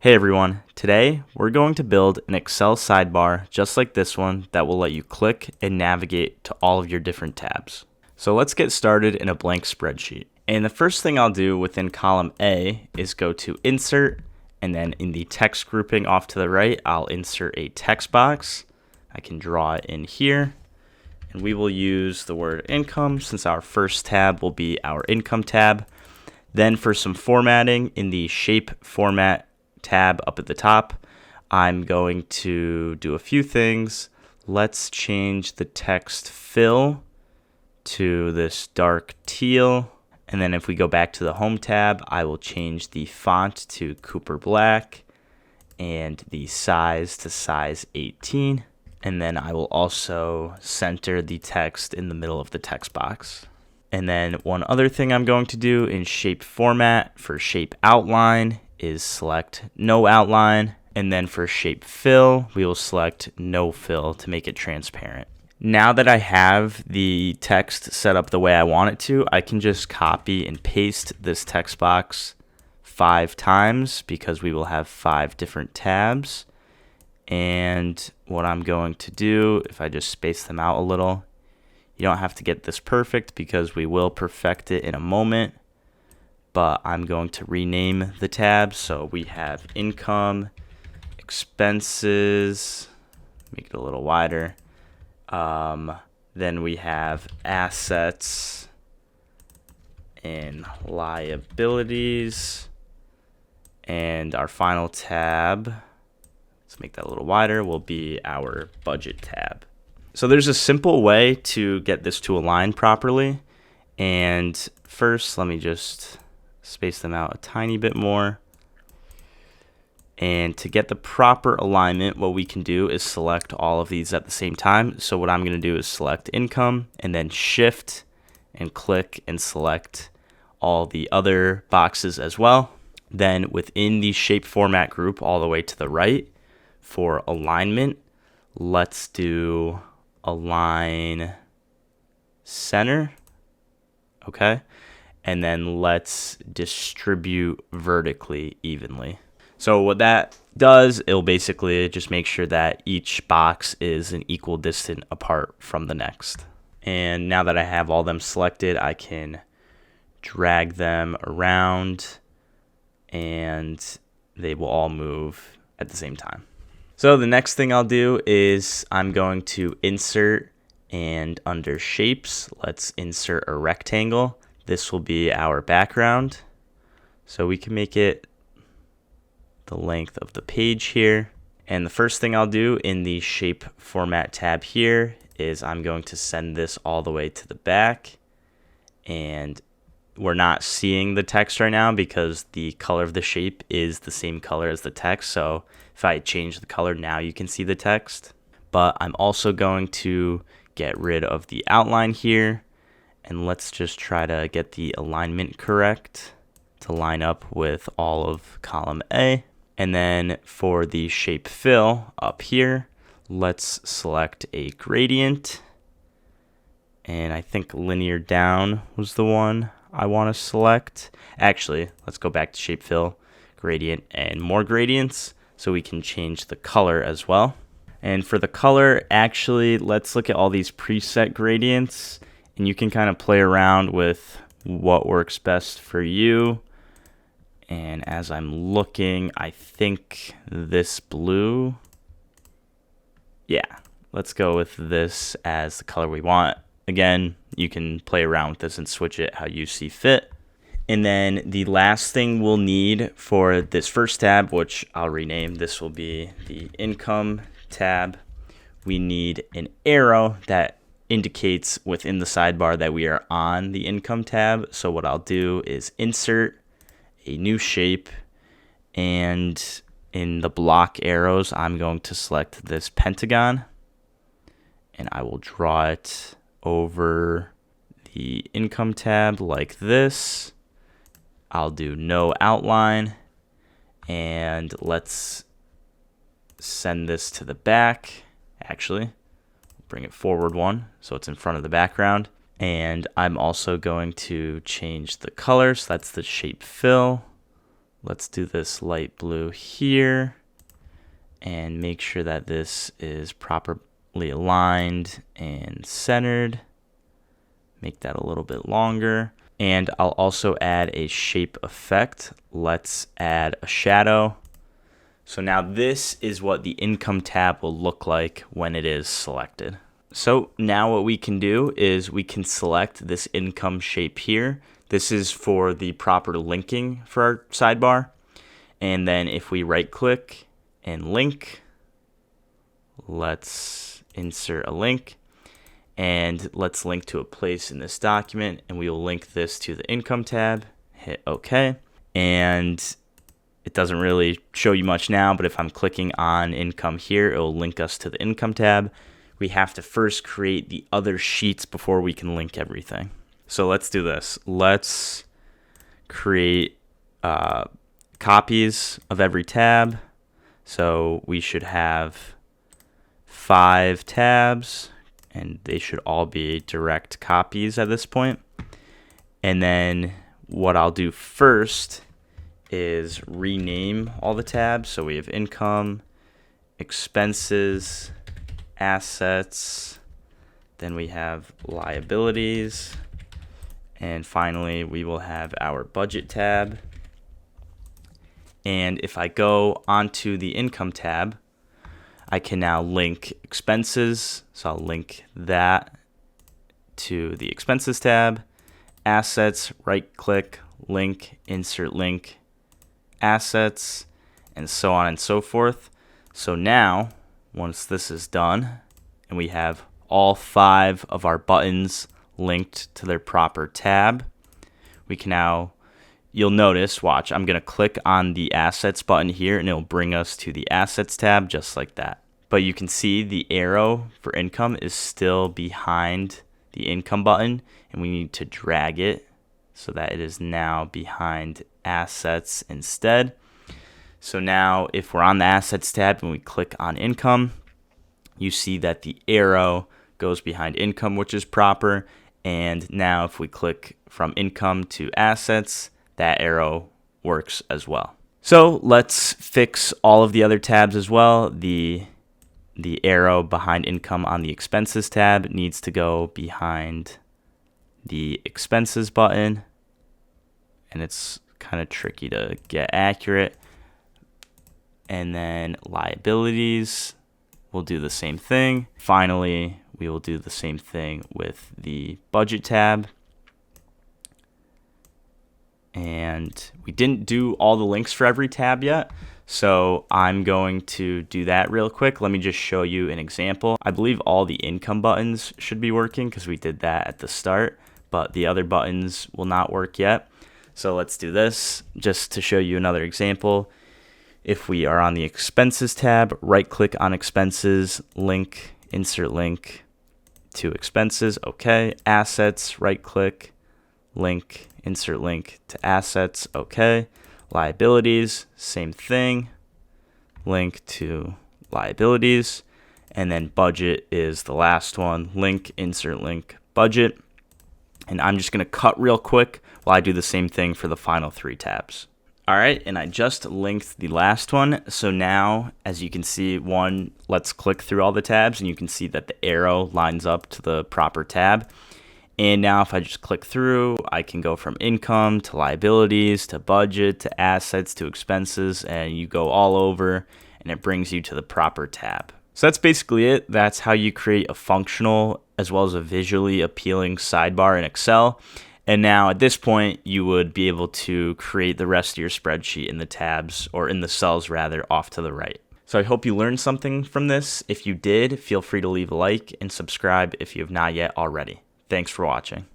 Hey everyone, today we're going to build an Excel sidebar just like this one that will let you click and navigate to all of your different tabs. So let's get started in a blank spreadsheet. And the first thing I'll do within column A is go to Insert, and then in the text grouping off to the right, I'll insert a text box. I can draw it in here, and we will use the word income since our first tab will be our income tab. Then for some formatting, in the shape format tab up at the top, I'm going to do a few things. Let's change the text fill to this dark teal. And then if we go back to the home tab, I will change the font to Cooper Black and the size to size 18. And then I will also center the text in the middle of the text box. And then one other thing I'm going to do in shape format for shape outline is select no outline. And then for shape fill, we will select no fill to make it transparent. Now that I have the text set up the way I want it to, I can just copy and paste this text box 5 times because we will have 5 different tabs. And what I'm going to do, if I just space them out a little, you don't have to get this perfect because we will perfect it in a moment, but I'm going to rename the tabs. So we have income, expenses, make it a little wider. Then we have assets and liabilities. And our final tab, let's make that a little wider, will be our budget tab. So there's a simple way to get this to align properly. And first, let me just space them out a tiny bit more. And to get the proper alignment, what we can do is select all of these at the same time. So what I'm going to do is select income and then shift and click and select all the other boxes as well. Then within the shape format group all the way to the right for alignment, let's do align center. Okay. And then let's distribute vertically evenly. So what that does, it'll basically just make sure that each box is an equal distance apart from the next. And now that I have all them selected, I can drag them around and they will all move at the same time. So the next thing I'll do is I'm going to insert, and under shapes, let's insert a rectangle. This will be our background. So we can make it the length of the page here. And the first thing I'll do in the shape format tab here is I'm going to send this all the way to the back. And we're not seeing the text right now because the color of the shape is the same color as the text. So if I change the color, now you can see the text. But I'm also going to get rid of the outline here. And let's just try to get the alignment correct to line up with all of column A. And then for the shape fill up here, let's select a gradient. And I think linear down was the one I want to select. Actually, let's go back to shape fill, gradient, and more gradients so we can change the color as well. And for the color, actually, let's look at all these preset gradients, and you can kind of play around with what works best for you. And as I'm looking, I think this blue, yeah, let's go with this as the color we want. Again, you can play around with this and switch it how you see fit. And then the last thing we'll need for this first tab, which I'll rename, this will be the income tab. We need an arrow that indicates within the sidebar that we are on the income tab. So what I'll do is insert a new shape, and in the block arrows, I'm going to select this pentagon, and I will draw it over the income tab like this. I'll do no outline, and let's send this to the back. Actually, bring it forward one so it's in front of the background. And I'm also going to change the color, so that's the shape fill. Let's do this light blue here and make sure that this is properly aligned and centered. Make that a little bit longer. And I'll also add a shape effect. Let's add a shadow. So now this is what the income tab will look like when it is selected. So now what we can do is we can select this income shape here. This is for the proper linking for our sidebar. And then if we right click and link, let's insert a link. And let's link to a place in this document, and we will link this to the income tab. Hit OK. And it doesn't really show you much now, but if I'm clicking on income here, it will link us to the income tab. We have to first create the other sheets before we can link everything. So let's do this. Let's create copies of every tab. So we should have 5 tabs, and they should all be direct copies at this point. And then what I'll do first is rename all the tabs. So we have income, expenses, assets, then we have liabilities, and finally we will have our budget tab. And if I go onto the income tab, I can now link expenses. So I'll link that to the expenses tab. Assets, right click, link, insert link, assets, and so on and so forth. So now, once this is done, and we have all 5 of our buttons linked to their proper tab, we can now, you'll notice, watch, I'm going to click on the assets button here, and it'll bring us to the assets tab just like that. But you can see the arrow for income is still behind the income button, and we need to drag it so that it is now behind assets instead. So now if we're on the assets tab and we click on income, you see that the arrow goes behind income, which is proper. And now if we click from income to assets, that arrow works as well. So let's fix all of the other tabs as well. The arrow behind income on the expenses tab needs to go behind the expenses button. And it's kind of tricky to get accurate. And then liabilities, we'll do the same thing. Finally, we will do the same thing with the budget tab. And we didn't do all the links for every tab yet, so I'm going to do that real quick. Let me just show you an example. I believe all the income buttons should be working because we did that at the start, but the other buttons will not work yet. So let's do this just to show you another example. If we are on the expenses tab, right click on expenses, link, insert link to expenses, okay. Assets, right click, link, insert link to assets, okay. Liabilities, same thing, link to liabilities. And then budget is the last one, link, insert link, budget. And I'm just going to cut real quick while I do the same thing for the final 3 tabs. All right, and I just linked the last one. So now, as you can see, let's click through all the tabs, and you can see that the arrow lines up to the proper tab. And now if I just click through, I can go from income to liabilities to budget to assets to expenses, and you go all over, and it brings you to the proper tab. So that's basically it. That's how you create a functional as well as a visually appealing sidebar in Excel. And now at this point, you would be able to create the rest of your spreadsheet in the tabs, or in the cells rather, off to the right. So I hope you learned something from this. If you did, feel free to leave a like and subscribe if you have not yet already. Thanks for watching.